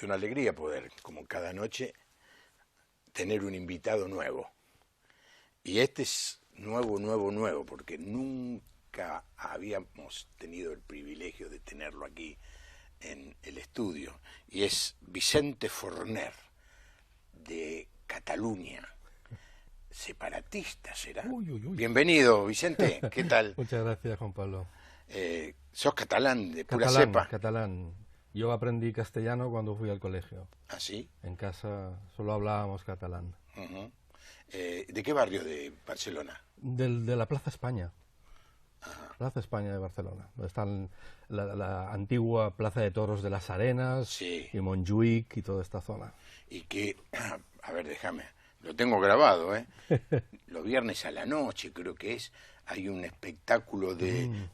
Es una alegría poder, como cada noche, tener un invitado nuevo. Y este es nuevo, porque nunca habíamos tenido el privilegio de tenerlo aquí en el estudio. Y es Vicente Forner, de Cataluña. Separatista será. Uy. Bienvenido, Vicente. ¿Qué tal? Muchas gracias, Juan Pablo. Sos catalán de pura cepa. Catalán. Yo aprendí castellano cuando fui al colegio. ¿Ah, sí? En casa solo hablábamos catalán. Uh-huh. ¿De qué barrio de Barcelona? De la Plaza España. Ajá. Plaza España de Barcelona. Donde está la antigua Plaza de Toros de las Arenas, Sí. Y Montjuïc y toda esta zona. Y que, a ver, déjame, lo tengo grabado, ¿eh? Los viernes a la noche, creo que es, hay un espectáculo de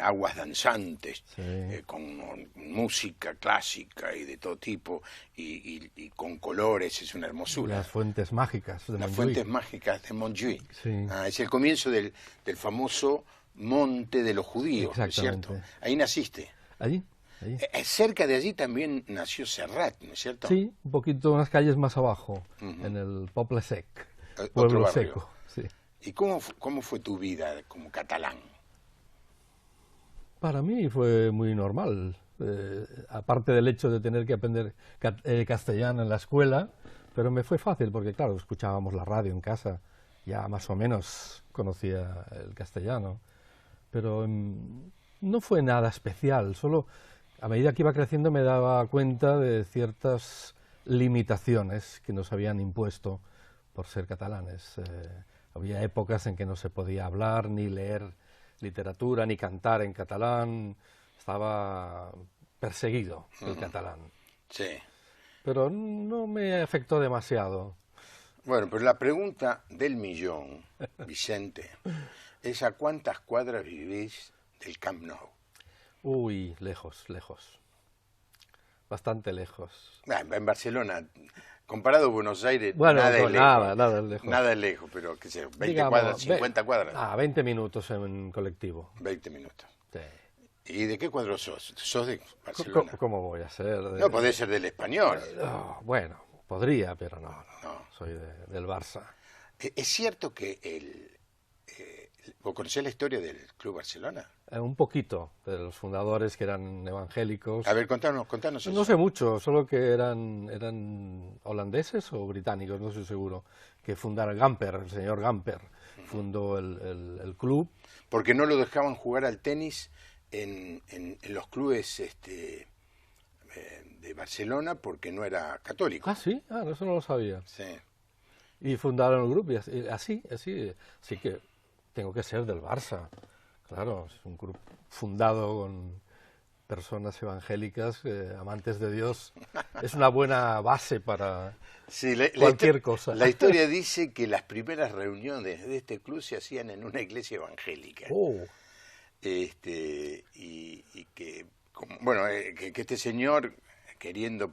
aguas danzantes, Sí. con música clásica y de todo tipo, y con colores, es una hermosura. Las fuentes mágicas de Las Montjuïc. fuentes mágicas de Montjuïc. Sí. Es el comienzo del famoso monte de los judíos, ¿no es cierto? Exactamente. Ahí naciste. Allí. Cerca de allí también nació Serrat, ¿no es cierto? Sí, un poquito, unas calles más abajo, Ujú. en el Poble Sec, Otro Pueblo barrio. Seco. Sí. ¿Y cómo fue tu vida como catalán? Para mí fue muy normal, aparte del hecho de tener que aprender castellano en la escuela, pero me fue fácil porque, claro, escuchábamos la radio en casa, ya más o menos conocía el castellano, pero no fue nada especial, solo a medida que iba creciendo me daba cuenta de ciertas limitaciones que nos habían impuesto por ser catalanes. Había épocas en que no se podía hablar ni leer literatura ni cantar en catalán, estaba perseguido el catalán. Sí. Pero no me afectó demasiado. Bueno, pero la pregunta del millón, Vicente, es ¿a cuántas cuadras vivís del Camp Nou? Uy, lejos. Bastante lejos. En Barcelona, comparado a Buenos Aires, Bueno, nada es no, lejos. nada es lejos. Nada es lejos, pero qué sé, 20 Digamos, cuadras, 50 cuadras. 20 minutos en colectivo. 20 minutos. Sí. ¿Y de qué cuadro sos? ¿Sos de Barcelona? ¿Cómo voy a ser? No, podés ser del Español. No, bueno, podría, pero no. No. Soy del Barça. ¿Es cierto que vos conocés la historia del Club Barcelona? Un poquito, de los fundadores que eran evangélicos. A ver, contanos eso. No sé mucho, solo que eran holandeses o británicos, no estoy seguro, que fundaron Gamper, el señor Gamper, fundó el club. Porque no lo dejaban jugar al tenis en los clubes de Barcelona porque no era católico. Ah, sí, eso no lo sabía. Sí. Y fundaron el grupo, y así que tengo que ser del Barça. Claro, es un grupo fundado con personas evangélicas, amantes de Dios. Es una buena base para cualquier cosa. La historia dice que las primeras reuniones de este club se hacían en una iglesia evangélica. Oh. Y que, que este señor, queriendo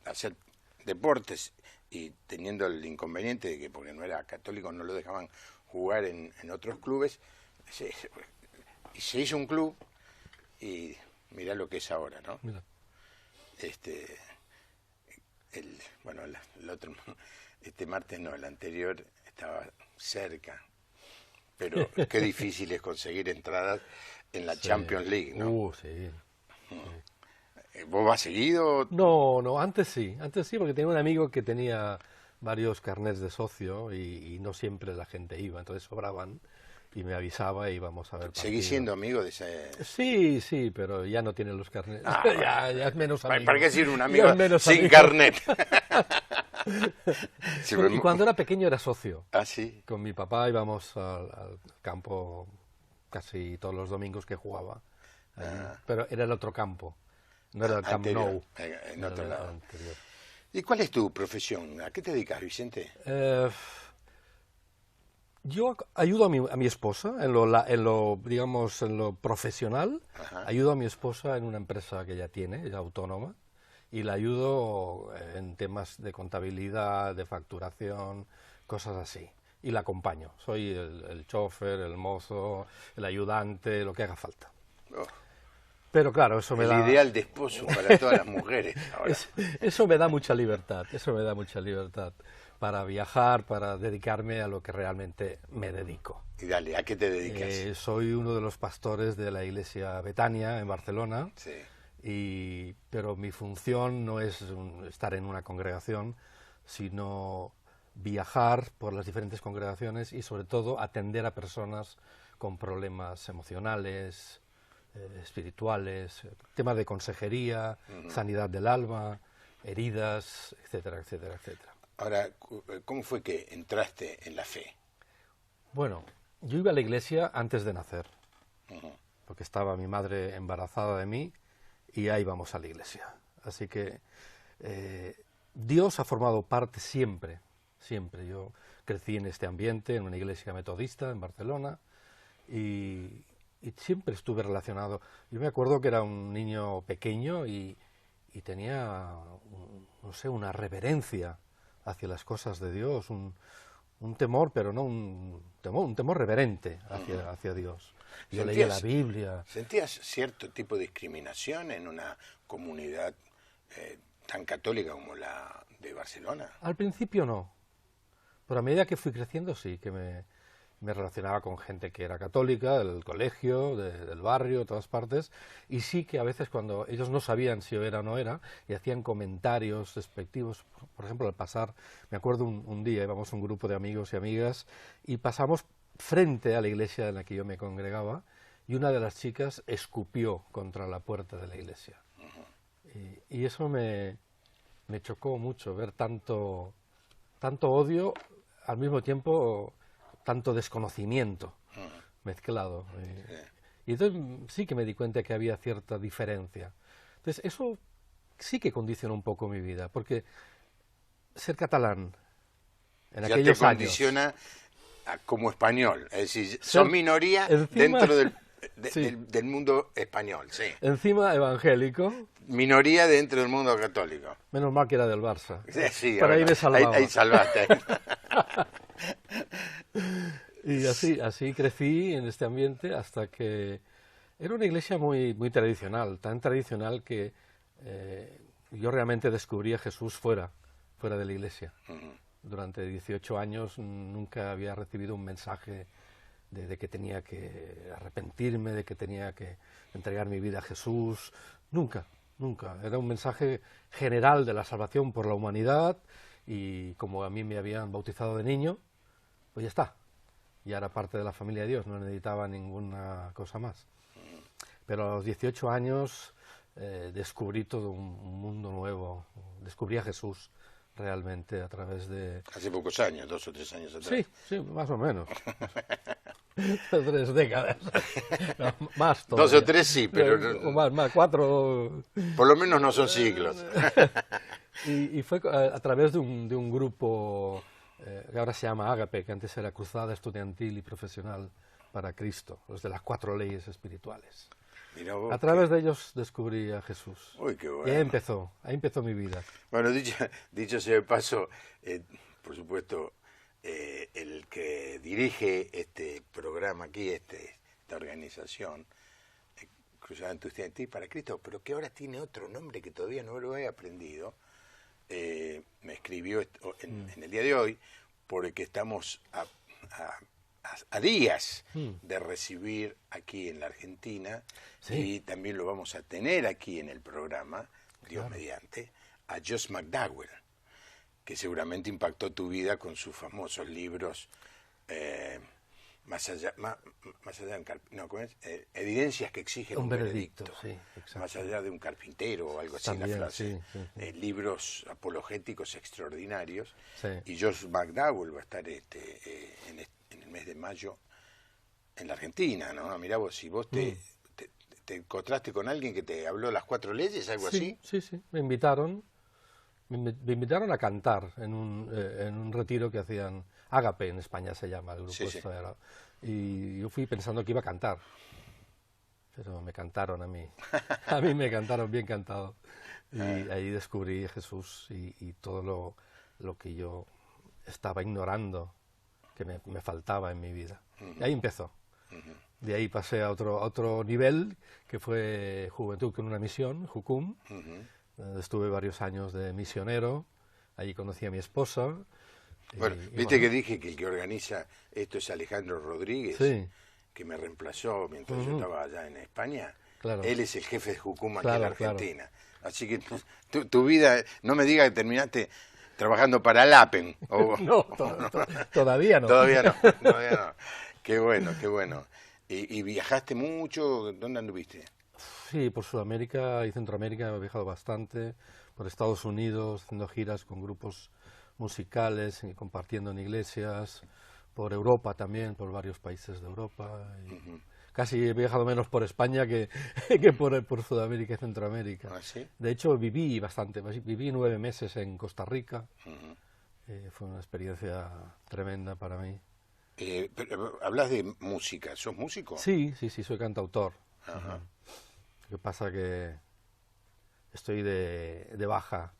hacer deportes y teniendo el inconveniente de que porque no era católico no lo dejaban jugar en otros clubes, se hizo un club y mirá lo que es ahora, ¿no? Mira. El otro, este martes no, el anterior estaba cerca, pero qué difícil es conseguir entradas en la Champions League, ¿no? Sí. ¿Vos vas seguido? No, antes sí, porque tenía un amigo que tenía varios carnets de socio y no siempre la gente iba, entonces sobraban y me avisaba y íbamos a ver partidos. ¿Seguís siendo amigo de ese...? Sí, pero ya no tiene los carnets. Ya es menos amigo. ¿Para qué decir un amigo sin amigo. carnet? Sí, Y cuando era pequeño era socio. ¿Ah, sí? Con mi papá íbamos al campo casi todos los domingos que jugaba. Pero era el otro campo, no era el Camp Nou. En otro lado. Anterior. ¿Y cuál es tu profesión? ¿A qué te dedicas, Vicente? Yo ayudo a mi esposa en lo profesional. Ajá. Ayudo a mi esposa en una empresa que ella tiene, es autónoma, y la ayudo en temas de contabilidad, de facturación, cosas así. Y la acompaño. Soy el chofer, el mozo, el ayudante, lo que haga falta. Oh. Pero claro, eso me El da... ideal de esposo para todas las mujeres ahora. Eso me da mucha libertad, eso me da mucha libertad para viajar, para dedicarme a lo que realmente me dedico. Y dale, ¿a qué te dedicas? Soy uno de los pastores de la iglesia Betania en Barcelona, Sí. pero mi función no es estar en una congregación, sino viajar por las diferentes congregaciones y sobre todo atender a personas con problemas emocionales, espirituales, temas de consejería, sanidad del alma, heridas, etcétera, etcétera, etcétera. Ahora, ¿cómo fue que entraste en la fe? Bueno, yo iba a la iglesia antes de nacer, porque estaba mi madre embarazada de mí y ahí íbamos a la iglesia. Así que Dios ha formado parte siempre, siempre. Yo crecí en este ambiente, en una iglesia metodista en Barcelona, y siempre estuve relacionado. Yo me acuerdo que era un niño pequeño y tenía, no sé, una reverencia hacia las cosas de Dios, un temor, pero no un temor reverente hacia Dios. Yo leía la Biblia. ¿Sentías cierto tipo de discriminación en una comunidad tan católica como la de Barcelona? Al principio no, pero a medida que fui creciendo sí, que me relacionaba con gente que era católica, del colegio, del barrio, de todas partes, y sí que a veces cuando ellos no sabían si yo era o no era, y hacían comentarios despectivos, por ejemplo, al pasar, me acuerdo un día, íbamos un grupo de amigos y amigas, y pasamos frente a la iglesia en la que yo me congregaba, y una de las chicas escupió contra la puerta de la iglesia. Y eso me chocó mucho, ver tanto odio, al mismo tiempo tanto desconocimiento mezclado. Y entonces sí que me di cuenta que había cierta diferencia. Entonces eso sí que condiciona un poco mi vida, porque ser catalán en ya aquellos te condiciona años, como español, es decir, son minoría encima, dentro sí, del mundo español, sí. encima evangélico, Minoría dentro del mundo católico. menos mal que era del Barça. Sí, Para ahí me salvaba. ahí salvaste. Y así crecí en este ambiente hasta que era una iglesia muy, muy tradicional, tan tradicional que yo realmente descubrí a Jesús fuera de la iglesia. Durante 18 años nunca había recibido un mensaje de que tenía que arrepentirme, de que tenía que entregar mi vida a Jesús. Nunca, nunca. Era un mensaje general de la salvación por la humanidad y como a mí me habían bautizado de niño, pues ya está. Ya era parte de la familia de Dios, no necesitaba ninguna cosa más. Pero a los 18 años descubrí todo un mundo nuevo, descubrí a Jesús realmente a través de... Hace pocos años, 2 o 3 años atrás. Sí, más o menos. 3 décadas. No, más 2 o 3 sí, pero... O más, 4... Por lo menos no son siglos. Y fue a través de un grupo que ahora se llama Ágape, que antes era Cruzada Estudiantil y Profesional para Cristo, los de las 4 leyes espirituales. Mirá vos, A través de ellos descubrí a Jesús. Uy, qué bueno. Y ahí empezó mi vida. Bueno, dicho sea de paso, por supuesto, el que dirige este programa aquí, esta organización, Cruzada Estudiantil para Cristo, pero que ahora tiene otro nombre que todavía no lo he aprendido, me escribió en el día de hoy, porque estamos a días de recibir aquí en la Argentina, y también lo vamos a tener aquí en el programa, Dios mediante, a Josh McDowell, que seguramente impactó tu vida con sus famosos libros más allá no, ¿cómo es? Evidencias que exigen un veredicto. Sí, más allá de un carpintero o algo así, también, la frase. Sí. Libros apologéticos extraordinarios. Sí. Y Josh McDowell va a estar en el mes de mayo en la Argentina, ¿no? Mirá vos, si vos te encontraste con alguien que te habló las 4 leyes, algo así. Sí, me invitaron a cantar en un retiro que hacían, Ágape en España se llama el grupo. Sí. Y yo fui pensando que iba a cantar, pero me cantaron a mí. A mí me cantaron bien cantado. Y ahí descubrí a Jesús y todo lo que yo estaba ignorando, que me faltaba en mi vida. Y ahí empezó. De ahí pasé a otro nivel, que fue Juventud con una misión, Jucum. Estuve varios años de misionero, allí conocí a mi esposa. Bueno, viste que dije que el que organiza esto es Alejandro Rodríguez, sí, que me reemplazó mientras yo estaba allá en España. claro, Él es el jefe de Jucum aquí en claro, Argentina. Así que tu vida, no me digas que terminaste trabajando para el APEN. no, todavía no. Todavía no, todavía no. Qué bueno, qué bueno. ¿Y viajaste mucho? ¿Dónde anduviste? Sí, por Sudamérica y Centroamérica he viajado bastante, por Estados Unidos, haciendo giras con grupos musicales, y compartiendo en iglesias, por Europa también, por varios países de Europa. Y casi he viajado menos por España que, que por Sudamérica y Centroamérica. ¿Ah, sí? De hecho, viví bastante, viví 9 meses en Costa Rica. Fue una experiencia tremenda para mí. Pero hablas de música, ¿sos músico? Sí, soy cantautor. Ajá. Lo que pasa que estoy de baja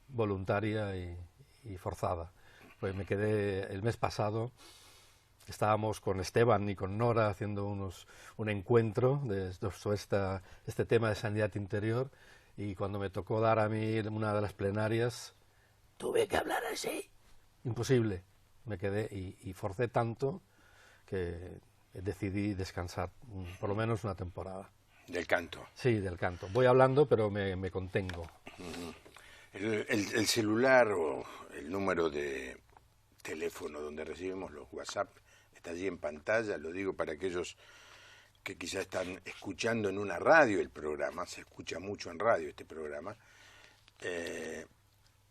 voluntaria y forzada. Pues me quedé el mes pasado, estábamos con Esteban y con Nora haciendo un encuentro sobre este tema de sanidad interior, y cuando me tocó dar a mí una de las plenarias, tuve que hablar así. Imposible. Me quedé y forcé tanto que decidí descansar por lo menos una temporada. Del canto. Sí, del canto. Voy hablando, pero me contengo. El celular o el número de teléfono donde recibimos los WhatsApp está allí en pantalla, lo digo para aquellos que quizás están escuchando en una radio el programa, se escucha mucho en radio este programa,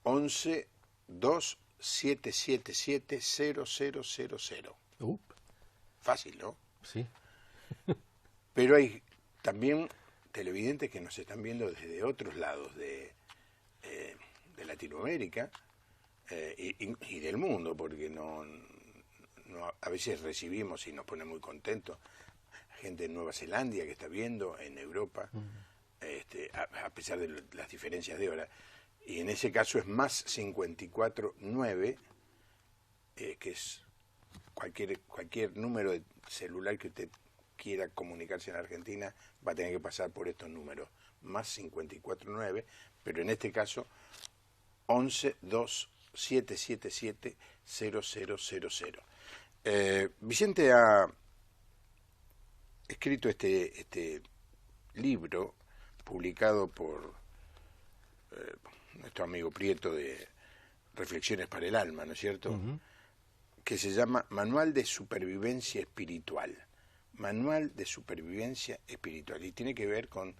11 2 777 0000. Fácil, ¿no? Sí. Pero hay también televidentes que nos están viendo desde otros lados de Latinoamérica y del mundo, porque a veces recibimos y nos pone muy contentos gente en Nueva Zelanda que está viendo, en Europa, a pesar de las diferencias de hora. Y en ese caso es más 549, que es cualquier número de celular que usted quiera comunicarse en Argentina, va a tener que pasar por estos números, más 549, pero en este caso 11 2 777 0000. Vicente ha escrito este libro publicado por nuestro amigo Prieto de Reflexiones para el Alma, ¿no es cierto? Que se llama Manual de Supervivencia Espiritual. Manual de Supervivencia Espiritual. Y tiene que ver con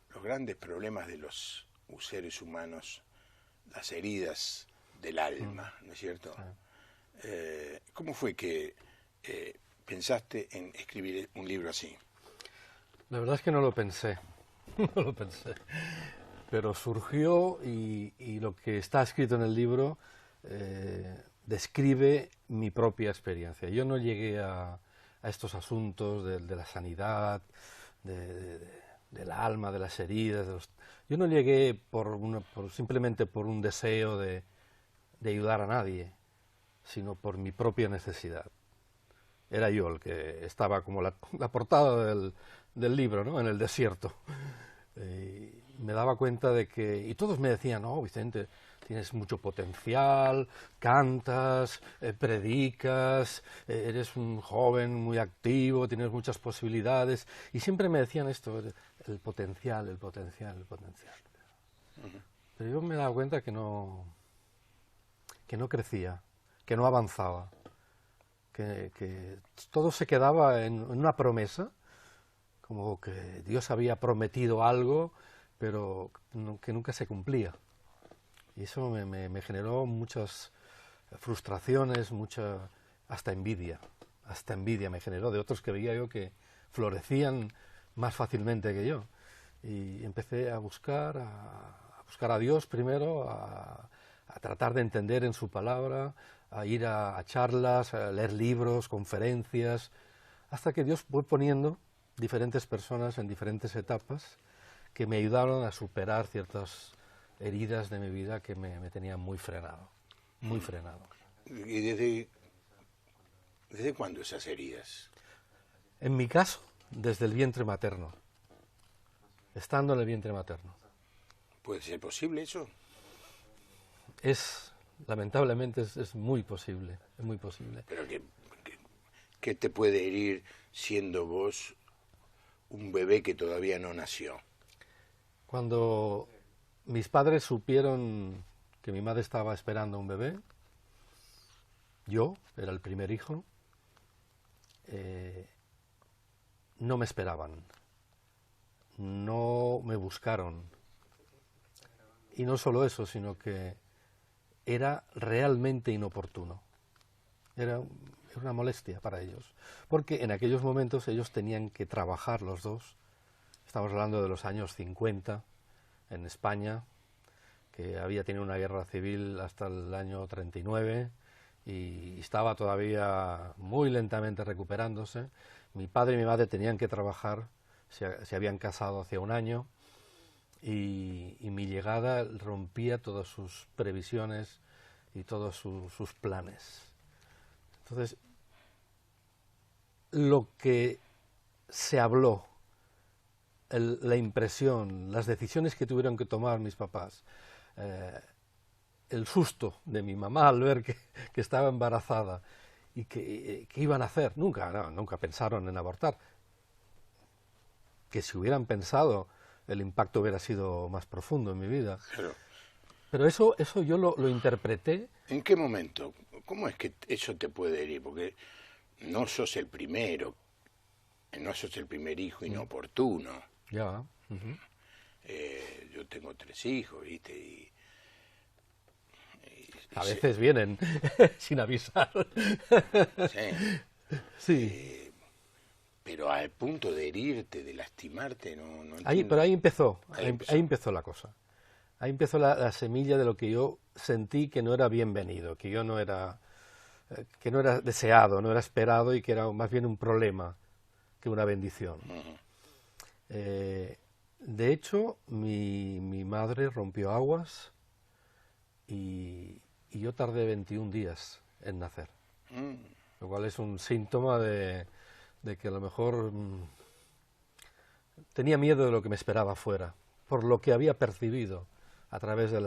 los grandes problemas de los seres humanos, las heridas del alma, ¿no es cierto? ¿Cómo fue que pensaste en escribir un libro así? La verdad es que no lo pensé, no lo pensé, pero surgió y lo que está escrito en el libro describe mi propia experiencia. Yo no llegué a estos asuntos de la sanidad, del alma, de las heridas. Yo no llegué simplemente por un deseo de ayudar a nadie, sino por mi propia necesidad. Era yo el que estaba como la portada del libro, ¿no? En el desierto. Me daba cuenta de que... Y todos me decían, no, Vicente, tienes mucho potencial, cantas, predicas, eres un joven muy activo, tienes muchas posibilidades. Y siempre me decían esto, el potencial, el potencial, el potencial. Pero yo me daba cuenta que no crecía, que no avanzaba, que todo se quedaba en una promesa, como que Dios había prometido algo, pero que nunca se cumplía. Y eso me generó muchas frustraciones, hasta envidia me generó de otros que veía yo que florecían más fácilmente que yo. Y empecé a buscar a Dios primero, a tratar de entender en su palabra, a ir a charlas, a leer libros, conferencias, hasta que Dios fue poniendo diferentes personas en diferentes etapas que me ayudaron a superar ciertas heridas de mi vida que me tenían muy frenado, muy frenado. ¿Y desde ¿Desde cuándo esas heridas? En mi caso, desde el vientre materno, estando en el vientre materno. ¿Puede ser posible eso? Lamentablemente es muy posible, es muy posible. Pero ¿qué te puede herir siendo vos un bebé que todavía no nació? Cuando mis padres supieron que mi madre estaba esperando un bebé, yo era el primer hijo, no me esperaban, no me buscaron. Y no solo eso, sino que era realmente inoportuno. Era una molestia para ellos. Porque en aquellos momentos ellos tenían que trabajar los dos. Estamos hablando de los años 50 en España, que había tenido una guerra civil hasta el año 39 y estaba todavía muy lentamente recuperándose. Mi padre y mi madre tenían que trabajar, se habían casado hace un año y mi llegada rompía todas sus previsiones y todos sus planes. Entonces, lo que se habló, la impresión, las decisiones que tuvieron que tomar mis papás, el susto de mi mamá al ver que estaba embarazada y que iban a hacer, nunca pensaron en abortar. Que si hubieran pensado, el impacto hubiera sido más profundo en mi vida. Pero eso yo lo interpreté. ¿En qué momento? ¿Cómo es que eso te puede herir? Porque no sos el primero, no sos el primer hijo inoportuno. Ya. Yo tengo 3 hijos, ¿viste? A veces vienen sin avisar. Sí. Pero al punto de herirte, de lastimarte, no Pero ahí empezó la cosa. Ahí empezó la semilla de lo que yo sentí que no era bienvenido, que no era deseado, no era esperado y que era más bien un problema que una bendición. De hecho, mi madre rompió aguas y yo tardé 21 días en nacer, lo cual es un síntoma de que a lo mejor tenía miedo de lo que me esperaba afuera, por lo que había percibido a través de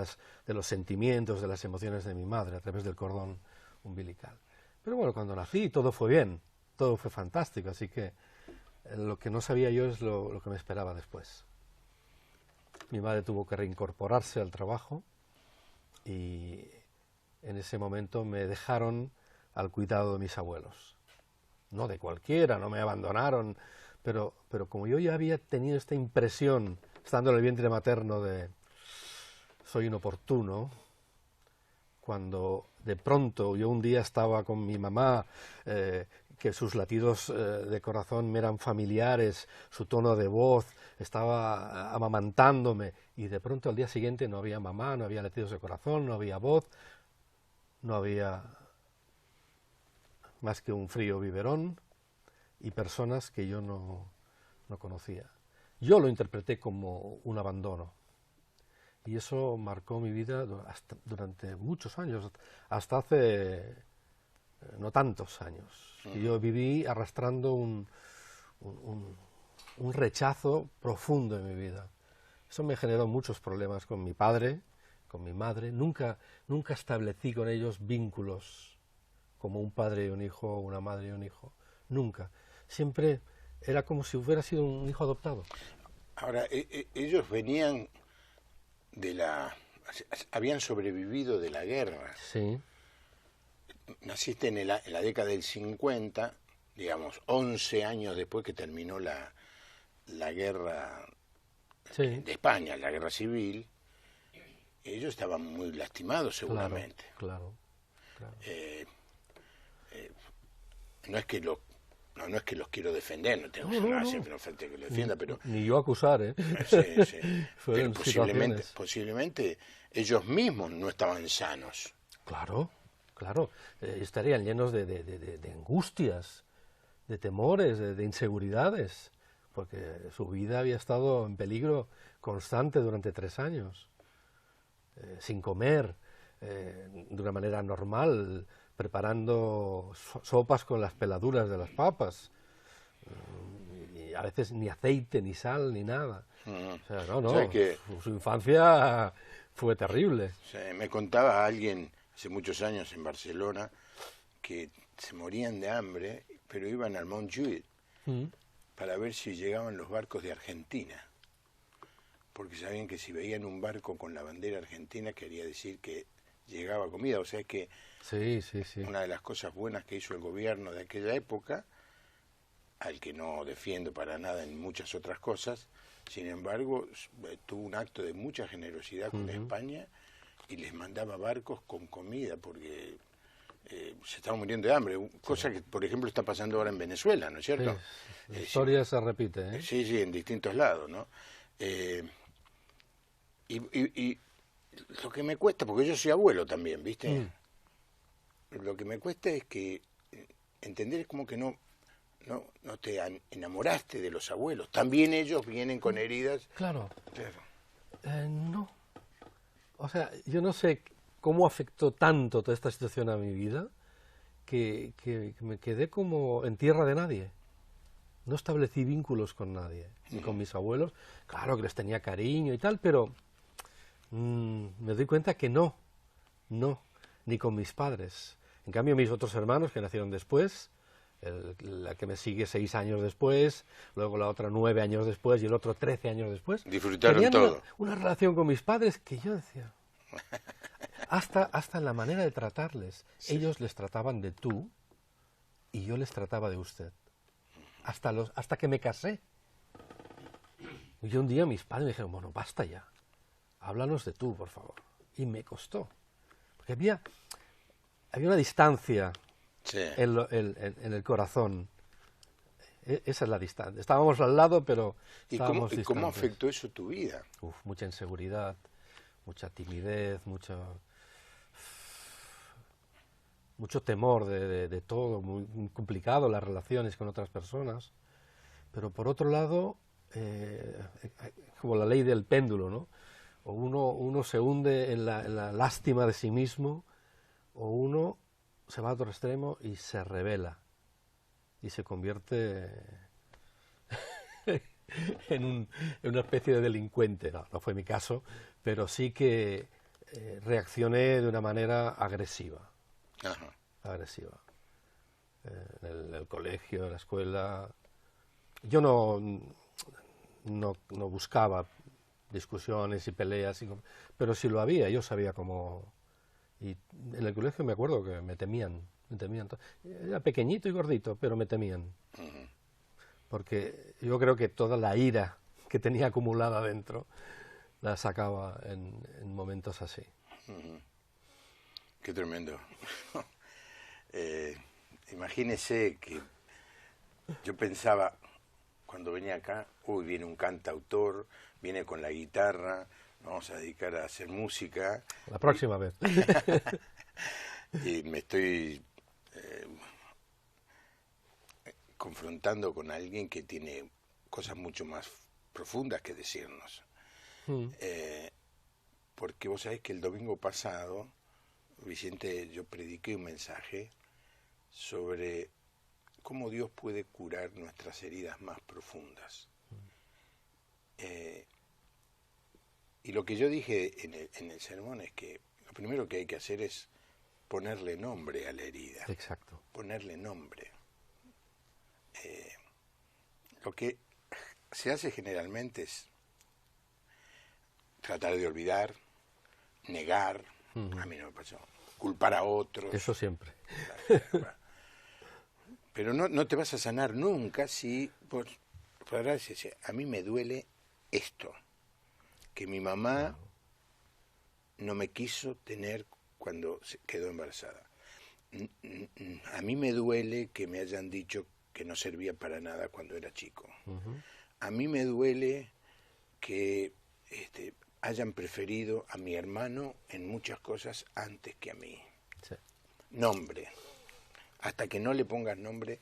los sentimientos, de las emociones de mi madre, a través del cordón umbilical. Pero bueno, cuando nací todo fue bien, todo fue fantástico, así que lo que no sabía yo es lo que me esperaba después. Mi madre tuvo que reincorporarse al trabajo y en ese momento me dejaron al cuidado de mis abuelos. No de cualquiera, no me abandonaron, pero como yo ya había tenido esta impresión, estando en el vientre materno, de soy inoportuno, cuando de pronto yo un día estaba con mi mamá, que sus latidos de corazón me eran familiares, su tono de voz, estaba amamantándome, y de pronto al día siguiente no había mamá, no había latidos de corazón, no había voz, no había más que un frío biberón y personas que yo no conocía. Yo lo interpreté como un abandono y eso marcó mi vida durante muchos años, hasta hace no tantos años. Y yo viví arrastrando un rechazo profundo en mi vida. Eso me generó muchos problemas con mi padre, con mi madre. Nunca establecí con ellos vínculos como un padre y un hijo, o una madre y un hijo. Nunca. Siempre era como si hubiera sido un hijo adoptado. Ahora, ellos venían habían sobrevivido de la guerra. Sí. Naciste en la década del 50, digamos, 11 años después que terminó la guerra de España, la guerra civil. Ellos estaban muy lastimados seguramente. Claro. No es que los quiero defender, no tengo nada siempre frente que lo defienda, pero ni yo acusar, ¿eh? Sí. Pero posiblemente ellos mismos no estaban sanos. Claro. Estarían llenos de angustias, de temores, de inseguridades, porque su vida había estado en peligro constante durante 3 años, sin comer, de una manera normal, preparando sopas con las peladuras de las papas. Y a veces ni aceite, ni sal, ni nada. O sea, no, O sea que su infancia fue terrible. me contaba alguien hace muchos años en Barcelona que se morían de hambre, pero iban al Montjuïc para ver si llegaban los barcos de Argentina, porque sabían que si veían un barco con la bandera argentina quería decir que llegaba comida. O sea que Sí. una de las cosas buenas que hizo el gobierno de aquella época, al que no defiendo para nada en muchas otras cosas, sin embargo, tuvo un acto de mucha generosidad con España y les mandaba barcos con comida porque se estaban muriendo de hambre, cosa que, por ejemplo, está pasando ahora en Venezuela, ¿no es cierto? Sí, la historia se repite, ¿eh? Sí, en distintos lados, ¿no? Y lo que me cuesta, porque yo soy abuelo también, ¿viste? Lo que me cuesta es que entender es como que no te enamoraste de los abuelos. También ellos vienen con heridas. Claro. No. O sea, yo no sé cómo afectó tanto toda esta situación a mi vida que me quedé como en tierra de nadie. No establecí vínculos con nadie, ni con mis abuelos. Claro que les tenía cariño y tal, pero me doy cuenta que no, ni con mis padres. En cambio, mis otros hermanos que nacieron después, la que me sigue 6 años después, luego la otra 9 años después y el otro 13 años después, disfrutaron tenían todo. Una relación con mis padres que yo decía, hasta en la manera de tratarles. Sí. Ellos les trataban de tú y yo les trataba de usted. Hasta que me casé. Y un día mis padres me dijeron, bueno, basta ya, háblanos de tú, por favor. Y me costó, porque había una distancia en el corazón. Esa es la distancia. Estábamos al lado, pero estábamos distantes. ¿Y cómo afectó eso tu vida? Mucha inseguridad, mucha timidez, mucho temor de todo, muy complicado las relaciones con otras personas. Pero por otro lado, como la ley del péndulo, ¿no? O uno se hunde en la lástima de sí mismo, o uno se va a otro extremo y se rebela y se convierte en una especie de delincuente. No fue mi caso, pero sí que reaccioné de una manera agresiva. Ajá. Agresiva. En el colegio, en la escuela. Yo no buscaba discusiones y peleas, pero si lo había, yo sabía cómo. Y en el colegio me acuerdo que me temían. Era pequeñito y gordito, pero me temían. Porque yo creo que toda la ira que tenía acumulada dentro la sacaba en momentos así. Qué tremendo. Imagínese que yo pensaba, cuando venía acá, viene un cantautor, viene con la guitarra, vamos a dedicar a hacer música. La próxima vez. Y me estoy confrontando con alguien que tiene cosas mucho más profundas que decirnos. Porque vos sabés que el domingo pasado, Vicente, yo prediqué un mensaje sobre cómo Dios puede curar nuestras heridas más profundas. Y lo que yo dije en el sermón es que lo primero que hay que hacer es ponerle nombre a la herida. Exacto. Ponerle nombre. Lo que se hace generalmente es tratar de olvidar, negar, a mí no me pasó, culpar a otros. Eso siempre. Pero no te vas a sanar nunca si a mí me duele esto, que mi mamá no me quiso tener cuando quedó embarazada. A mí me duele que me hayan dicho que no servía para nada cuando era chico. A mí me duele que hayan preferido a mi hermano en muchas cosas antes que a mí. Sí. Nombre. Hasta que no le pongas nombre,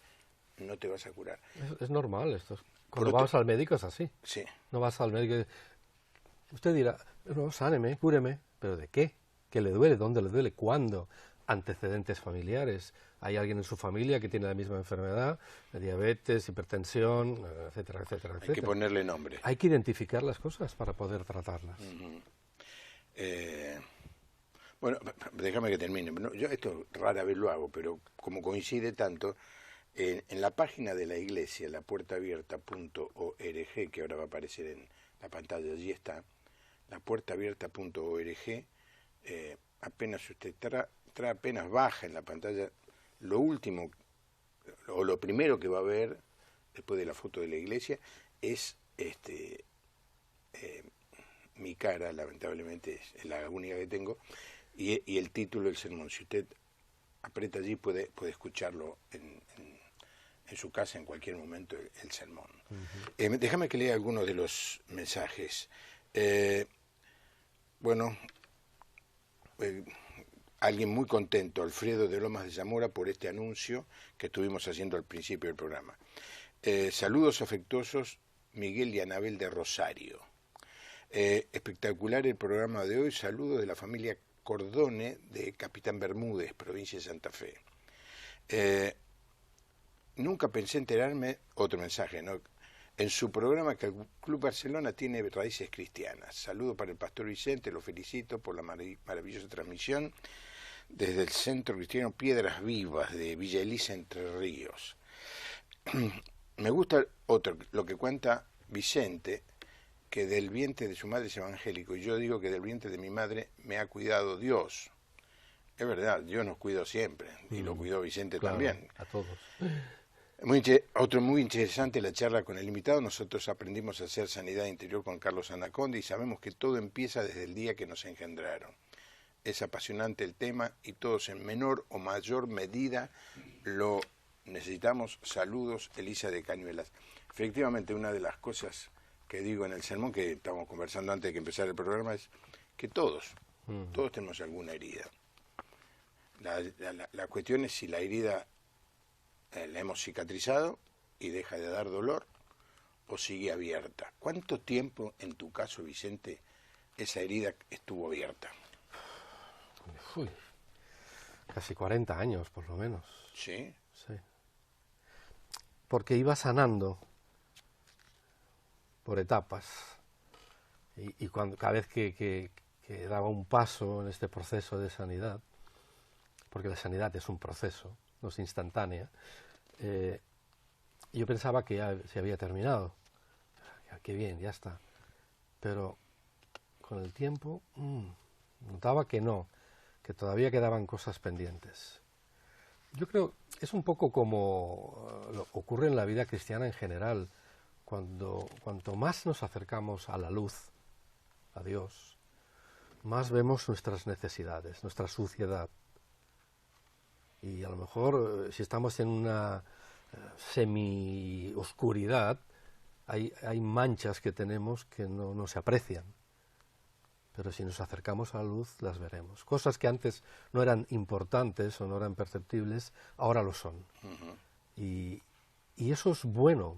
no te vas a curar. Es normal esto. Cuando vas al médico es así. Sí. No vas al médico y usted dirá, no, sáneme, cúreme. ¿Pero de qué? ¿Qué le duele? ¿Dónde le duele? ¿Cuándo? antecedentes familiares. Hay alguien en su familia que tiene la misma enfermedad, diabetes, hipertensión, etcétera, etcétera, etcétera. Hay que ponerle nombre. Hay que identificar las cosas para poder tratarlas. Bueno, déjame que termine. Yo esto rara vez lo hago, pero como coincide tanto, en la página de la iglesia, lapuertaabierta.org, que ahora va a aparecer en la pantalla, allí está, lapuertaabierta.org, apenas usted trae apenas baja en la pantalla, lo último, o lo primero que va a ver, después de la foto de la iglesia, es mi cara, lamentablemente es la única que tengo, y el título del sermón. Si usted aprieta allí puede escucharlo en su casa en cualquier momento el sermón. Déjame que lea algunos de los mensajes. Alguien muy contento, Alfredo de Lomas de Zamora, por este anuncio que estuvimos haciendo al principio del programa. Saludos afectuosos, Miguel y Anabel de Rosario. Espectacular el programa de hoy, saludos de la familia Cordone de Capitán Bermúdez, provincia de Santa Fe. Nunca pensé enterarme, otro mensaje, ¿no?, en su programa que el Club Barcelona tiene raíces cristianas. Saludo para el pastor Vicente, lo felicito por la maravillosa transmisión desde el Centro Cristiano Piedras Vivas de Villa Elisa, Entre Ríos. Me gusta lo que cuenta Vicente, que del vientre de su madre es evangélico, y yo digo que del vientre de mi madre me ha cuidado Dios. Es verdad, Dios nos cuidó siempre, y lo cuidó Vicente también. A todos. Otro muy interesante, la charla con el invitado. Nosotros aprendimos a hacer sanidad interior con Carlos Anaconda y sabemos que todo empieza desde el día que nos engendraron. Es apasionante el tema y todos en menor o mayor medida lo necesitamos. Saludos, Elisa de Cañuelas. Efectivamente, una de las cosas que digo en el sermón, que estábamos conversando antes de que empezara el programa, es que todos tenemos alguna herida. La cuestión es si la herida la hemos cicatrizado y deja de dar dolor o sigue abierta. ¿Cuánto tiempo, en tu caso, Vicente, esa herida estuvo abierta? Uy, casi 40 años, por lo menos. ¿Sí? Sí. Porque iba sanando por etapas. Y cada vez que daba un paso en este proceso de sanidad, porque la sanidad es un proceso, no es instantánea, yo pensaba que ya se había terminado. Qué bien, ya está. Pero con el tiempo notaba que no, que todavía quedaban cosas pendientes. Yo creo, es un poco como ocurre en la vida cristiana en general. Cuanto más nos acercamos a la luz, a Dios, más vemos nuestras necesidades, nuestra suciedad. Y a lo mejor, si estamos en una semi-oscuridad, hay manchas que tenemos que no se aprecian. Pero si nos acercamos a la luz, las veremos. Cosas que antes no eran importantes o no eran perceptibles, ahora lo son. Y eso es bueno.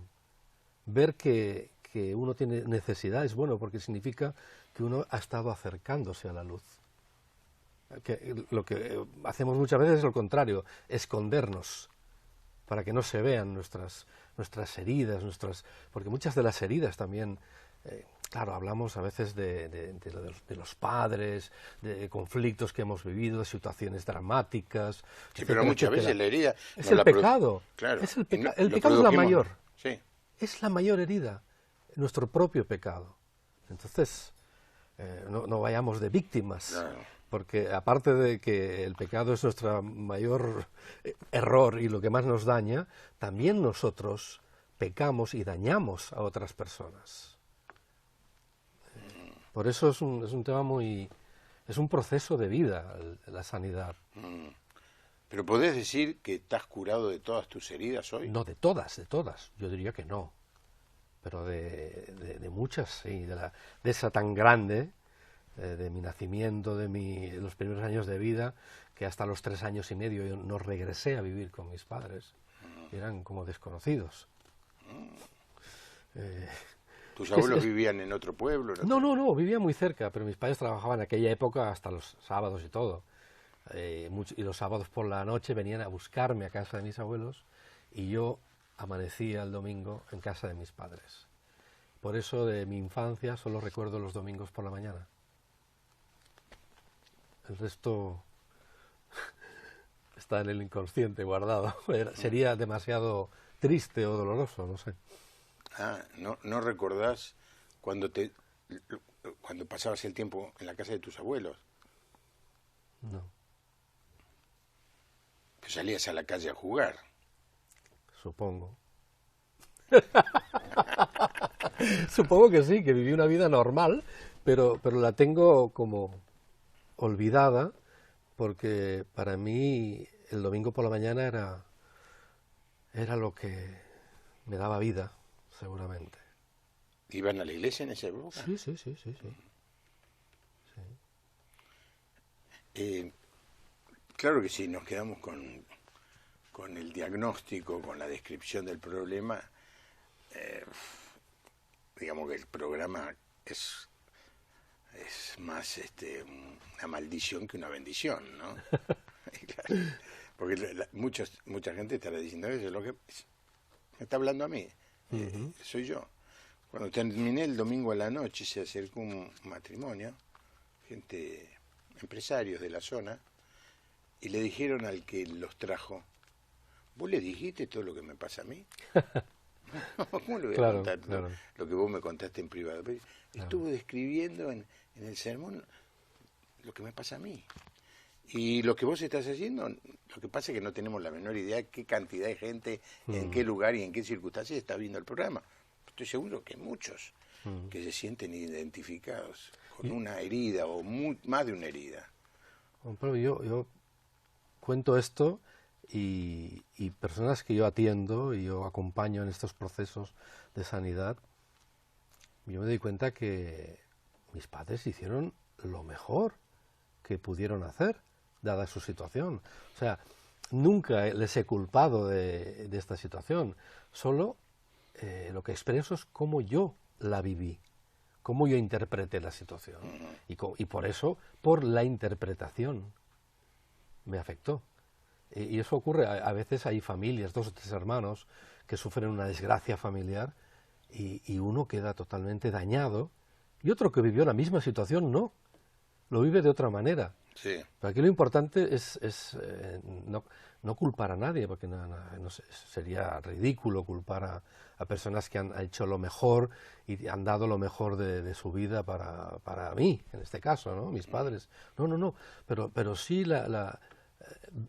Ver que uno tiene necesidad es bueno, porque significa que uno ha estado acercándose a la luz. Lo que hacemos muchas veces es lo contrario, escondernos para que no se vean nuestras heridas, porque muchas de las heridas también, claro, hablamos a veces de los padres, de conflictos que hemos vivido, de situaciones dramáticas. Sí, etcétera, pero muchas etcétera. veces la herida... Es el pecado, claro, es el lo pecado es la mayor, sí. es la mayor herida, nuestro propio pecado. Entonces, no vayamos de víctimas. Claro. Porque aparte de que el pecado es nuestro mayor error y lo que más nos daña, también nosotros pecamos y dañamos a otras personas. Por eso es un tema es un proceso de vida, la sanidad. ¿Pero podés decir que estás curado de todas tus heridas hoy? No, de todas. Yo diría que no. Pero de muchas, sí. De esa tan grande, de mi nacimiento, de los primeros años de vida, que hasta los 3 años y medio yo no regresé a vivir con mis padres. Eran como desconocidos. ¿Tus abuelos vivían en otro pueblo? No, vivía muy cerca, pero mis padres trabajaban en aquella época hasta los sábados y todo. y los sábados por la noche venían a buscarme a casa de mis abuelos y yo amanecía el domingo en casa de mis padres. Por eso de mi infancia solo recuerdo los domingos por la mañana. El resto está en el inconsciente guardado. Sería demasiado triste o doloroso, no sé. Ah, ¿no recordás cuando pasabas el tiempo en la casa de tus abuelos? No, Que salías a la calle a jugar. supongo. Supongo que sí, que viví una vida normal, pero la tengo como olvidada, porque para mí el domingo por la mañana era lo que me daba vida, seguramente. ¿Iban a la iglesia en esa época? Sí. Claro que sí, nos quedamos con el diagnóstico, con la descripción del problema. Digamos que el programa es más una maldición que una bendición, ¿no? Claro, porque mucha gente estará diciendo eso, lo que me está hablando a mí, soy yo. Cuando terminé el domingo a la noche se acercó un matrimonio, empresarios de la zona, y le dijeron al que los trajo: ¿vos le dijiste todo lo que me pasa a mí? ¿Cómo le voy a contar lo que vos me contaste en privado? Pero estuvo describiendo en el sermón lo que me pasa a mí. Y lo que vos estás haciendo, lo que pasa es que no tenemos la menor idea de qué cantidad de gente, en qué lugar y en qué circunstancias está viendo el programa. Estoy seguro que muchos que se sienten identificados con una herida o más de una herida. Pero yo cuento esto y personas que yo atiendo y yo acompaño en estos procesos de sanidad, yo me doy cuenta que mis padres hicieron lo mejor que pudieron hacer, dada su situación. O sea, nunca les he culpado de esta situación, solo lo que expreso es cómo yo la viví, cómo yo interpreté la situación. Y por eso, por la interpretación, me afectó. Y eso ocurre, a veces hay familias, 2 o 3 hermanos, que sufren una desgracia familiar y uno queda totalmente dañado y otro que vivió la misma situación no, lo vive de otra manera. Sí. Pero aquí lo importante es no culpar a nadie, porque sería ridículo culpar a personas que han hecho lo mejor y han dado lo mejor de su vida para mí, en este caso, ¿no? Mis padres. No, pero sí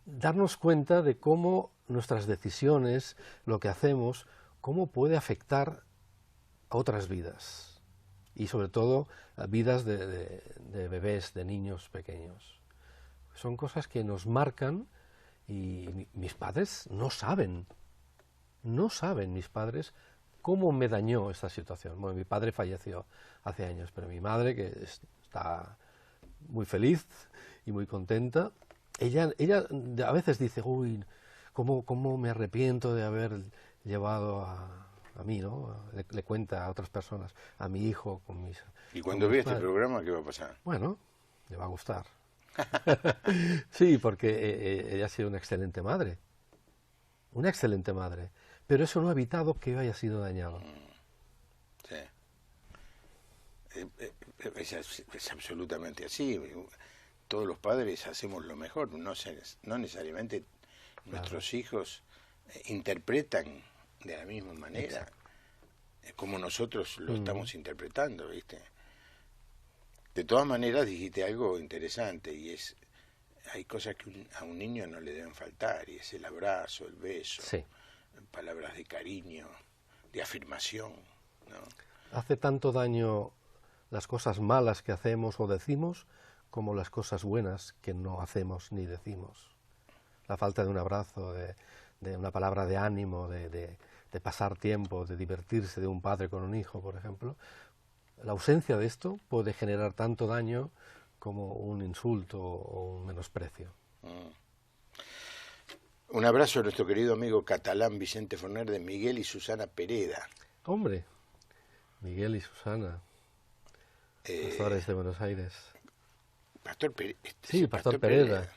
darnos cuenta de cómo nuestras decisiones, lo que hacemos, cómo puede afectar a otras vidas. Y sobre todo a vidas de bebés, de niños pequeños. Son cosas que nos marcan y mis padres no saben mis padres cómo me dañó esta situación. Bueno, mi padre falleció hace años, pero mi madre, que está muy feliz y muy contenta, ella a veces dice: uy, ¿cómo me arrepiento de haber llevado a mí, ¿no? Le cuenta a otras personas, a mi hijo, con mis... ¿Y cuando vea este programa qué va a pasar? Bueno, le va a gustar. Sí, porque ella ha sido una excelente madre, pero eso no ha evitado que yo haya sido dañado. Sí. Es absolutamente así. Todos los padres hacemos lo mejor, no necesariamente nuestros hijos interpretan de la misma manera. Exacto. Como nosotros lo estamos interpretando, ¿viste? De todas maneras dijiste algo interesante, y hay cosas que a un niño no le deben faltar, y es el abrazo, el beso, sí, palabras de cariño, de afirmación, ¿no? Hace tanto daño las cosas malas que hacemos o decimos como las cosas buenas que no hacemos ni decimos. La falta de un abrazo, de una palabra de ánimo, de pasar tiempo, de divertirse de un padre con un hijo, por ejemplo. La ausencia de esto puede generar tanto daño como un insulto o un menosprecio. Un abrazo a nuestro querido amigo catalán Vicente Forner, de Miguel y Susana Pereda. Hombre, Miguel y Susana, pastores de Buenos Aires. Pastor Pereda. Sí, Pastor Pereda.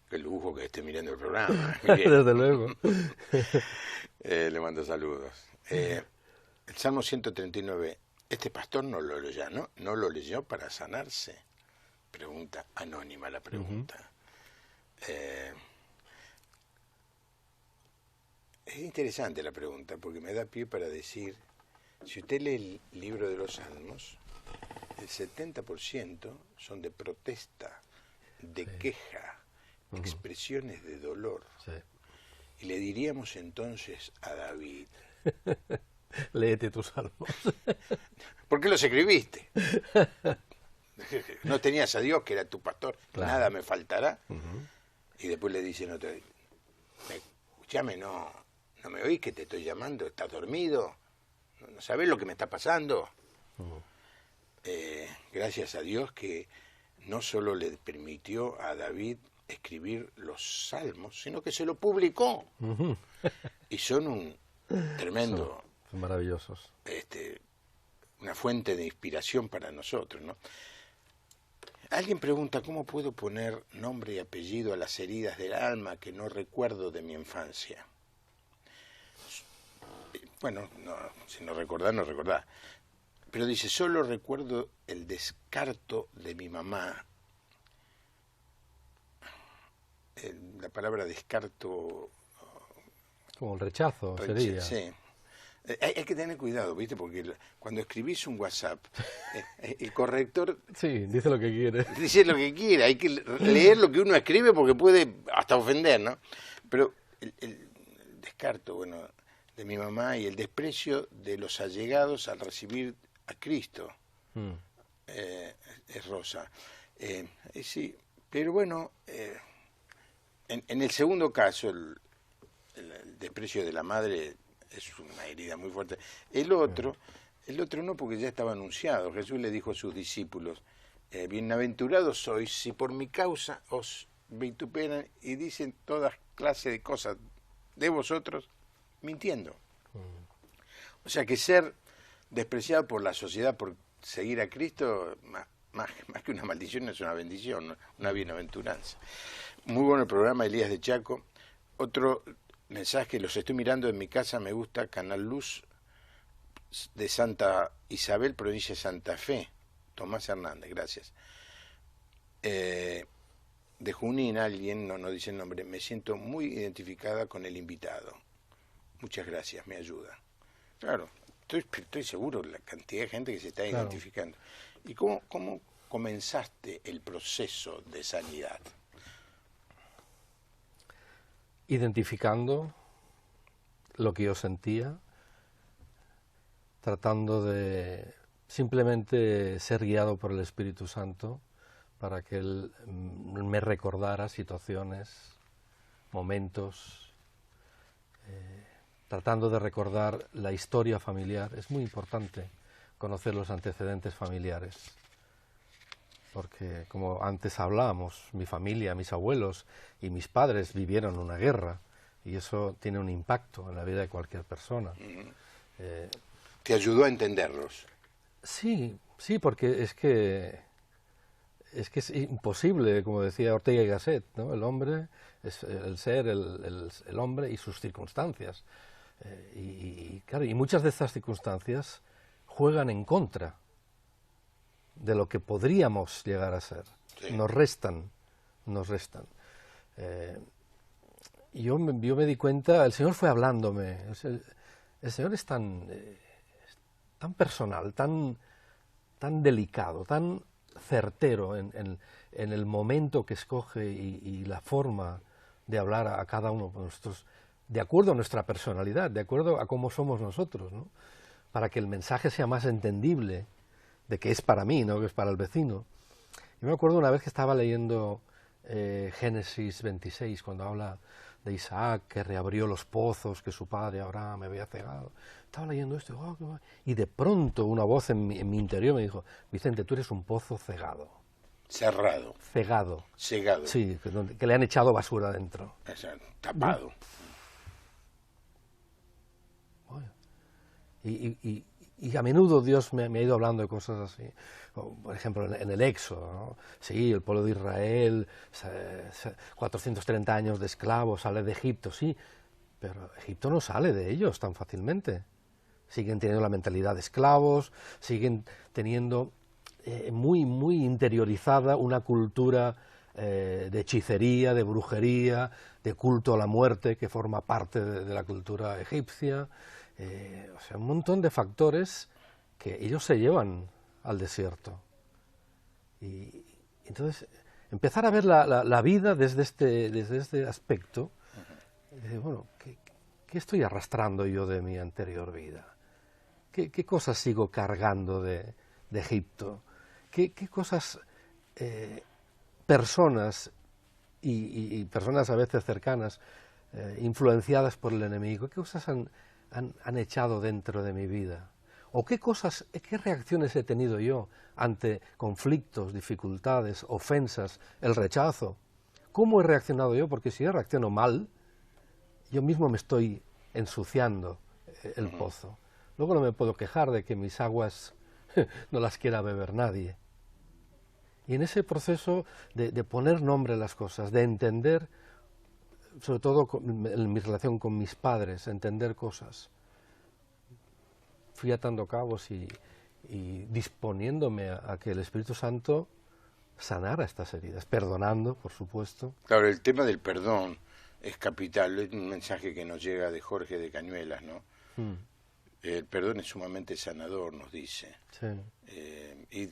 Qué lujo que esté mirando el programa. Desde luego. Le mando saludos. El Salmo 139, este pastor no lo leyó, ¿no? ¿No lo leyó para sanarse? Pregunta anónima la pregunta. Es interesante la pregunta porque me da pie para decir, si usted lee el libro de los Salmos, el 70% son de protesta, de queja, expresiones de dolor. Sí. Y le diríamos entonces a David, léete tus salmos. ¿por qué los escribiste? No tenías a Dios que era tu pastor, Claro. nada me faltará. Y después le dicen otra vez, escúchame, no me oís que te estoy llamando, estás dormido, no sabés lo que me está pasando. Gracias a Dios que no solo le permitió a David escribir los salmos, sino que se lo publicó. Y son un tremendo, Son maravillosos. una fuente de inspiración para nosotros, ¿no? Alguien pregunta, ¿cómo puedo poner nombre y apellido a las heridas del alma que no recuerdo de mi infancia? Bueno, no, si no recordás, no recordás. Pero dice, solo recuerdo el descarto de mi mamá. La palabra descarto... Como el rechazo sería. Sí. Hay que tener cuidado, ¿viste? Porque cuando escribís un WhatsApp, el corrector Sí, dice lo que quiere. dice lo que quiere. Hay que leer lo que uno escribe porque puede hasta ofender, ¿no? Pero el descarto, bueno, de mi mamá y el desprecio de los allegados al recibir a Cristo. Es Rosa. Sí, pero bueno, en el segundo caso, el desprecio de la madre es una herida muy fuerte. El otro no, porque ya estaba anunciado. Jesús le dijo a sus discípulos, bienaventurados sois si por mi causa os vituperan y dicen todas clases de cosas de vosotros, mintiendo. O sea que ser despreciado por la sociedad por seguir a Cristo, más que una maldición, es una bendición, ¿no? Una bienaventuranza. Muy bueno el programa, Elías de Chaco. Otro mensaje, los estoy mirando en mi casa, me gusta Canal Luz de Santa Isabel, provincia de Santa Fe. Tomás Hernández, gracias. De Junín, alguien, no dice el nombre, me siento muy identificada con el invitado. Muchas gracias, me ayuda. Claro, estoy seguro de la cantidad de gente que se está identificando. ¿Y cómo comenzaste el proceso de sanidad? Identificando lo que yo sentía, tratando de simplemente ser guiado por el Espíritu Santo para que Él me recordara situaciones, momentos, tratando de recordar la historia familiar. Es muy importante conocer los antecedentes familiares, porque como antes hablábamos, mi familia, mis abuelos y mis padres vivieron una guerra y eso tiene un impacto en la vida de cualquier persona. ¿Te ayudó a entenderlos? Sí, porque es que es imposible, como decía Ortega y Gasset, ¿no? El hombre es el ser, el hombre y sus circunstancias. Claro, y muchas de estas circunstancias juegan en contra de lo que podríamos llegar a ser. Sí. Nos restan. Yo me di cuenta, el Señor fue hablándome. El Señor es tan personal, tan delicado, tan certero en el momento que escoge y la forma de hablar a cada uno de nosotros, de acuerdo a nuestra personalidad, de acuerdo a cómo somos nosotros, ¿no? Para que el mensaje sea más entendible de que es para mí, no que es para el vecino. Yo me acuerdo una vez que estaba leyendo Génesis 26, cuando habla de Isaac, que reabrió los pozos que su padre Abraham me había cegado. Estaba leyendo esto, y de pronto una voz en mi interior me dijo, Vicente, tú eres un pozo cegado. Cerrado. Cegado. Cegado. Sí, que le han echado basura dentro. Tapado. Y Y a menudo Dios me ha ido hablando de cosas así. Por ejemplo, en el Éxodo, ¿no? Sí, el pueblo de Israel, 430 años de esclavos, sale de Egipto, sí, pero Egipto no sale de ellos tan fácilmente. Siguen teniendo la mentalidad de esclavos, siguen teniendo muy interiorizada una cultura de hechicería, de brujería, de culto a la muerte, que forma parte de la cultura egipcia. O sea, un montón de factores que ellos se llevan al desierto. Y entonces, empezar a ver la vida desde este aspecto, bueno, ¿qué estoy arrastrando yo de mi anterior vida? ¿Qué cosas sigo cargando de Egipto? ¿Qué cosas, personas y personas a veces cercanas, influenciadas por el enemigo, qué cosas han echado dentro de mi vida? ¿O qué reacciones he tenido yo ante conflictos, dificultades, ofensas, el rechazo? ¿Cómo he reaccionado yo? Porque si yo reacciono mal, yo mismo me estoy ensuciando el pozo. Luego no me puedo quejar de que mis aguas no las quiera beber nadie. Y en ese proceso de poner nombre a las cosas, de entender, sobre todo en mi relación con mis padres, entender cosas, fui atando cabos y disponiéndome a que el Espíritu Santo sanara estas heridas, perdonando, por supuesto. Claro, el tema del perdón es capital, es un mensaje que nos llega de Jorge de Cañuelas, ¿no? El perdón es sumamente sanador, nos dice. Sí. Y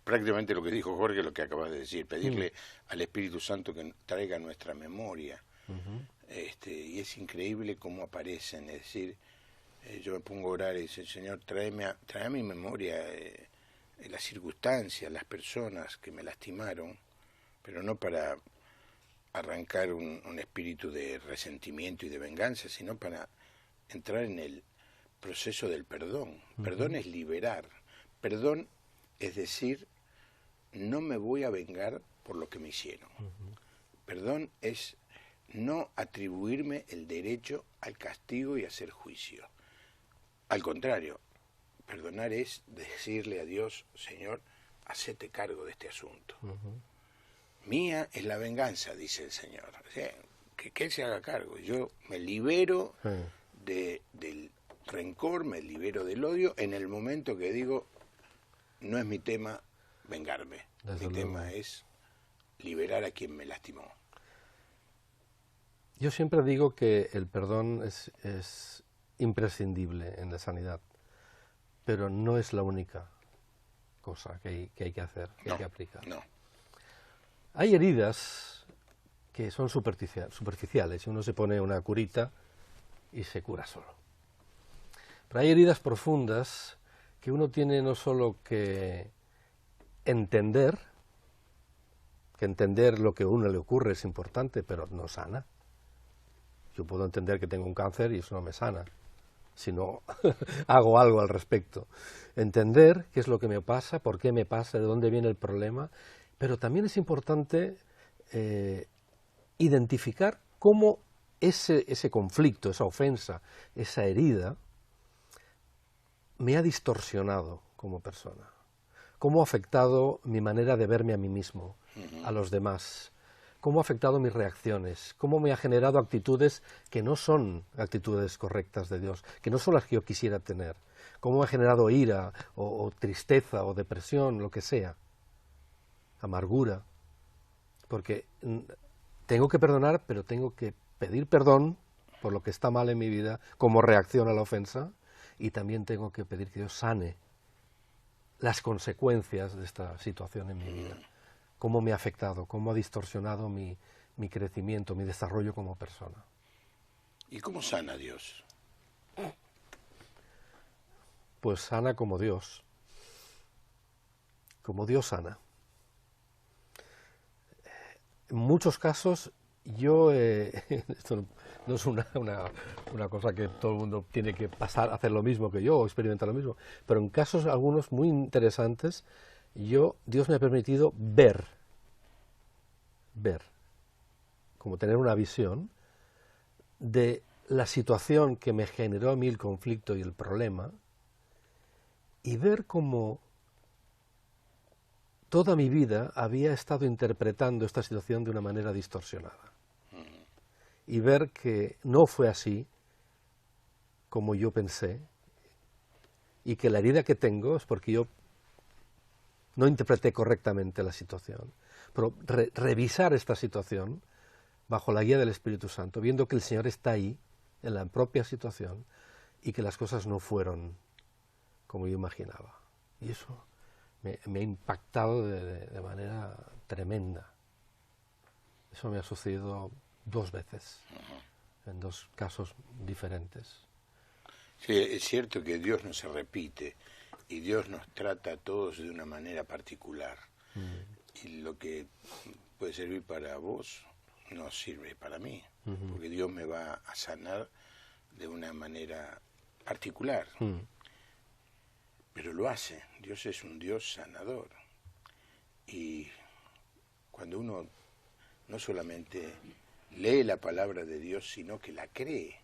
prácticamente lo que dijo Jorge es lo que acabas de decir, pedirle al Espíritu Santo que traiga nuestra memoria. Y es increíble cómo aparecen, es decir, yo me pongo a orar y dice, Señor, trae a mi memoria las circunstancias, las personas que me lastimaron, pero no para arrancar un espíritu de resentimiento y de venganza, sino para entrar en el proceso del perdón. Perdón es liberar. Perdón es decir, no me voy a vengar por lo que me hicieron. Perdón es no atribuirme el derecho al castigo y a hacer juicio. Al contrario, perdonar es decirle a Dios, Señor, hacete cargo de este asunto. Mía es la venganza, dice el Señor. O sea, que Él se haga cargo. Yo me libero del rencor, me libero del odio en el momento que digo, no es mi tema vengarme. Mi tema es liberar a quien me lastimó. Yo siempre digo que el perdón es imprescindible en la sanidad, pero no es la única cosa que hay que hacer, que hay que aplicar. No. Hay heridas que son superficiales, y uno se pone una curita y se cura solo. Pero hay heridas profundas que uno tiene no solo que entender lo que a uno le ocurre es importante, pero no sana. Yo puedo entender que tengo un cáncer y eso no me sana, si no hago algo al respecto. Entender qué es lo que me pasa, por qué me pasa, de dónde viene el problema, pero también es importante identificar cómo ese conflicto, esa ofensa, esa herida, me ha distorsionado como persona, cómo ha afectado mi manera de verme a mí mismo, a los demás, cómo ha afectado mis reacciones, cómo me ha generado actitudes que no son actitudes correctas de Dios, que no son las que yo quisiera tener, cómo me ha generado ira o tristeza o depresión, lo que sea, amargura, porque tengo que perdonar, pero tengo que pedir perdón por lo que está mal en mi vida como reacción a la ofensa, y también tengo que pedir que Dios sane las consecuencias de esta situación en mi vida. Cómo me ha afectado, cómo ha distorsionado mi crecimiento, mi desarrollo como persona. ¿Y cómo sana Dios? Pues sana como Dios sana. En muchos casos yo, esto no es una cosa que todo el mundo tiene que pasar a hacer lo mismo que yo o experimentar lo mismo, pero en casos algunos muy interesantes, Dios me ha permitido ver, como tener una visión de la situación que me generó a mí el conflicto y el problema, y ver cómo toda mi vida había estado interpretando esta situación de una manera distorsionada. Y ver que no fue así como yo pensé, y que la herida que tengo es porque yo no interpreté correctamente la situación. Pero revisar esta situación bajo la guía del Espíritu Santo, viendo que el Señor está ahí, en la propia situación, y que las cosas no fueron como yo imaginaba. Y eso me ha impactado de manera tremenda. Eso me ha sucedido 2 veces, en 2 casos diferentes. Sí, es cierto que Dios no se repite y Dios nos trata a todos de una manera particular. Y lo que puede servir para vos no sirve para mí, porque Dios me va a sanar de una manera particular. Pero lo hace. Dios es un Dios sanador. Y cuando uno no solamente lee la palabra de Dios, sino que la cree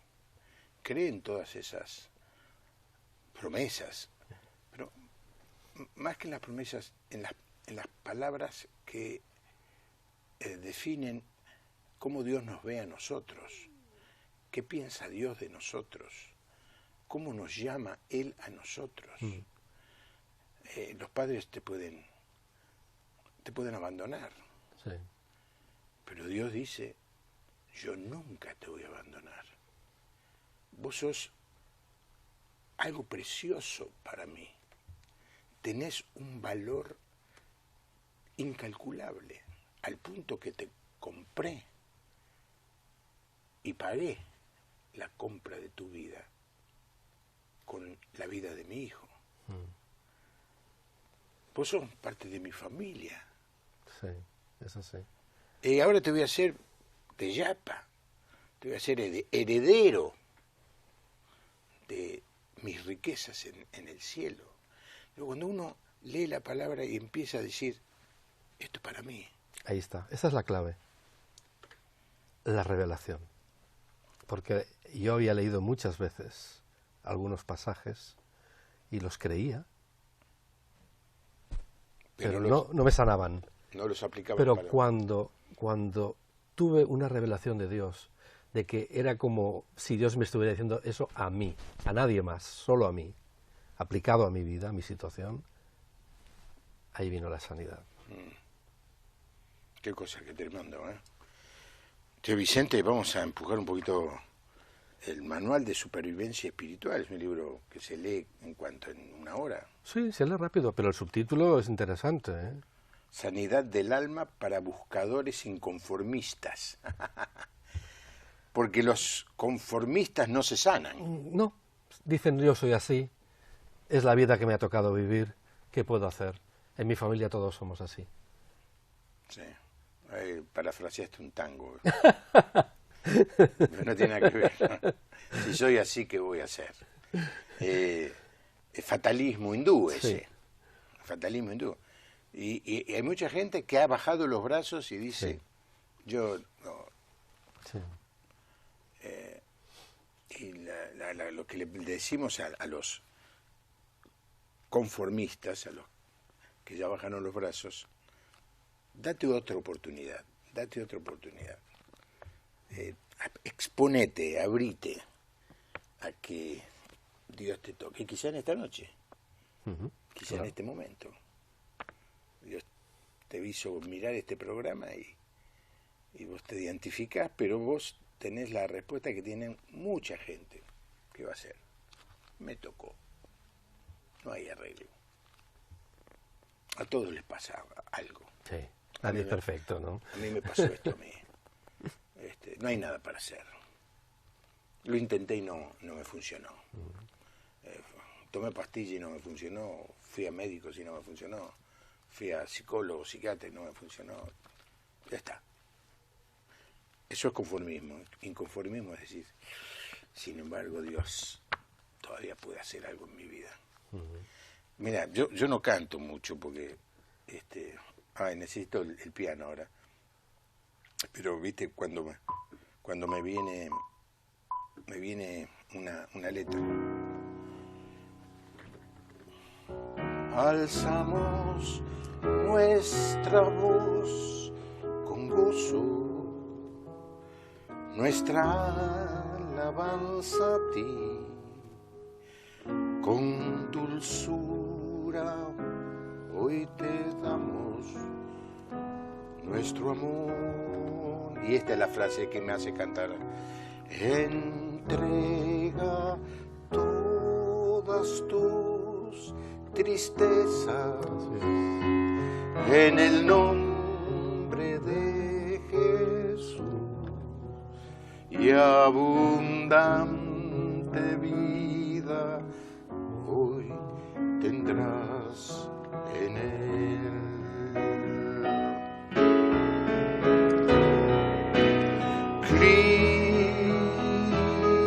en todas esas promesas, pero más que en las promesas, en las palabras que definen cómo Dios nos ve a nosotros, qué piensa Dios de nosotros, cómo nos llama Él a nosotros. Los padres te pueden abandonar, Sí. pero Dios dice, yo nunca te voy a abandonar. Vos sos algo precioso para mí. Tenés un valor incalculable, al punto que te compré y pagué la compra de tu vida con la vida de mi hijo. Vos sos parte de mi familia. Sí, eso sí. Y ahora te voy a hacer de yapa, te voy a hacer heredero de mis riquezas en el cielo. Pero cuando uno lee la palabra y empieza a decir, esto es para mí. Ahí está, esa es la clave. La revelación. Porque yo había leído muchas veces algunos pasajes y los creía, pero no me sanaban. No los aplicaba. Pero cuando tuve una revelación de Dios, de que era como si Dios me estuviera diciendo eso a mí, a nadie más, solo a mí, aplicado a mi vida, a mi situación, ahí vino la sanidad. Qué cosa que te mando, ¿eh? Che, Vicente, vamos a empujar un poquito el Manual de Supervivencia Espiritual. Es un libro que se lee en una hora. Sí, se lee rápido, pero el subtítulo es interesante, ¿eh? Sanidad del alma para buscadores inconformistas. Porque los conformistas no se sanan. No, dicen yo soy así, es la vida que me ha tocado vivir, ¿qué puedo hacer? En mi familia todos somos así. Sí, parafraseaste un tango. No tiene nada que ver, ¿no? Si soy así, ¿qué voy a hacer? Fatalismo hindú ese. Sí. Fatalismo hindú. Y hay mucha gente que ha bajado los brazos y dice, sí, yo no. Sí. Y lo que le decimos a los conformistas, a los que ya bajaron los brazos, date otra oportunidad. Exponete, abrite a que Dios te toque. Y quizá en esta noche, quizá en este momento, Dios te hizo mirar este programa y vos te identificás, pero vos tenés la respuesta que tienen mucha gente. ¿Qué va a hacer? Me tocó. No hay arreglo. A todos les pasa algo. Sí, nadie es perfecto, ¿no? A mí me pasó esto a mí. No hay nada para hacer. Lo intenté y no me funcionó. Tomé pastillas y no me funcionó. Fui a médicos y no me funcionó. Fui a psicólogo, psiquiatra y no me funcionó. Ya está. Eso es conformismo. Inconformismo es decir, sin embargo, Dios todavía puede hacer algo en mi vida. Mira, yo no canto mucho porque necesito el piano ahora. Pero viste, cuando me viene una letra. alzamos nuestra voz con gozo, nuestra alabanza a ti, con dulzura hoy te damos nuestro amor. Y esta es la frase que me hace cantar. Entrega todas tus tristezas en el nombre de Jesús, y abundante vida hoy tendrás en él.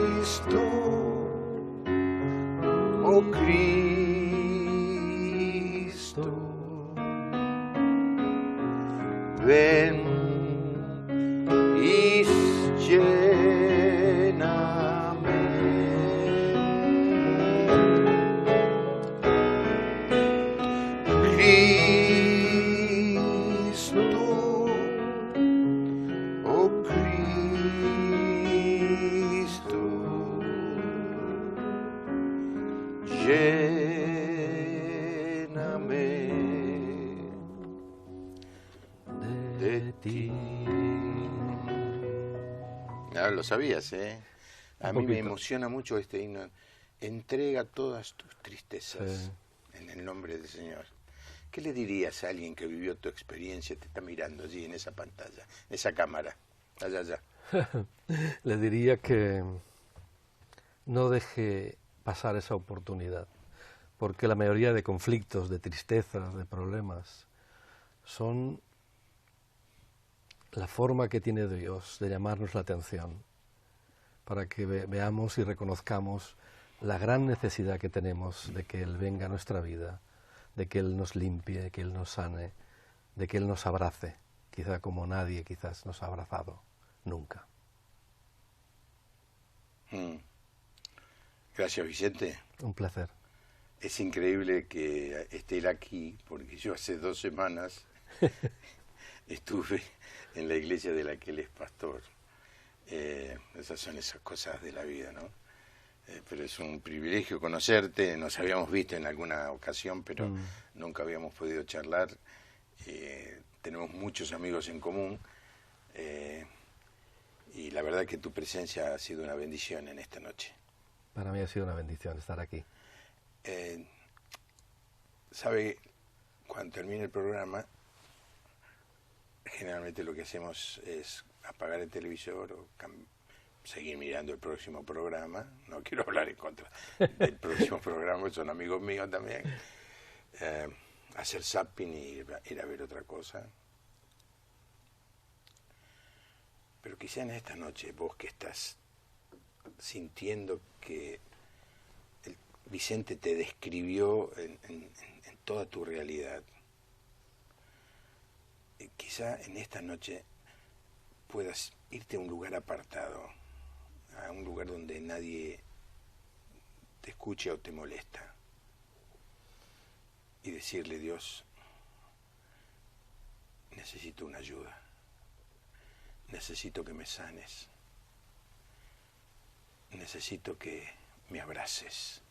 Cristo, oh Cristo, ven y lléname. Cristo, oh Cristo, lléname de ti. Ah, lo sabías, ¿eh? A mí me emociona mucho este himno. Entrega todas tus tristezas en el nombre del Señor. ¿Qué le dirías a alguien que vivió tu experiencia, te está mirando allí en esa pantalla, en esa cámara, allá? Le diría que no deje pasar esa oportunidad, porque la mayoría de conflictos, de tristezas, de problemas, son la forma que tiene Dios de llamarnos la atención, para que veamos y reconozcamos la gran necesidad que tenemos de que Él venga a nuestra vida, de que Él nos limpie, de que Él nos sane, de que Él nos abrace, quizá como nadie quizás nos ha abrazado nunca. Gracias, Vicente. Un placer. Es increíble que esté él aquí, porque yo hace 2 semanas estuve en la iglesia de la que él es pastor. Esas son esas cosas de la vida, ¿no? Pero es un privilegio conocerte. Nos habíamos visto en alguna ocasión, pero nunca habíamos podido charlar. Tenemos muchos amigos en común. Y la verdad que tu presencia ha sido una bendición en esta noche. Para mí ha sido una bendición estar aquí. ¿Sabe? Cuando termine el programa, generalmente lo que hacemos es apagar el televisor o seguir mirando el próximo programa. No quiero hablar en contra del próximo programa, son amigos míos también. Hacer zapping y ir a ver otra cosa. Pero quizá en esta noche, vos que estás sintiendo que Vicente te describió en toda tu realidad, quizá en esta noche puedas irte a un lugar apartado, a un lugar donde nadie te escuche o te molesta, y decirle: Dios, necesito una ayuda, necesito que me sanes, necesito que me abraces.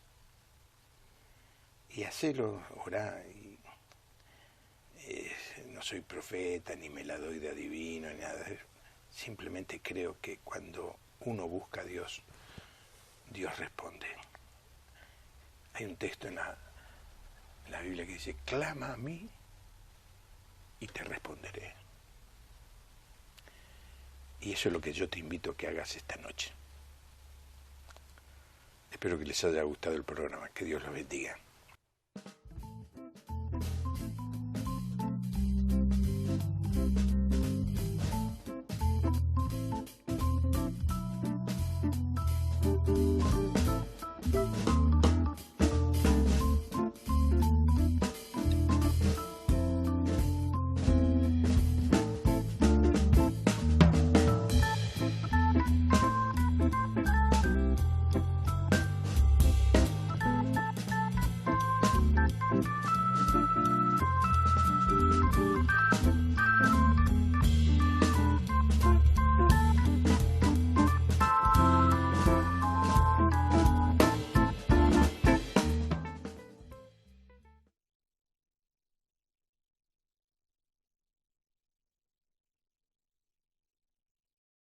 Y hacelo, orá. No soy profeta, ni me la doy de adivino, ni nada. Simplemente creo que cuando uno busca a Dios, Dios responde. Hay un texto en la Biblia que dice: clama a mí y te responderé. Y eso es lo que yo te invito a que hagas esta noche. Espero que les haya gustado el programa. Que Dios los bendiga.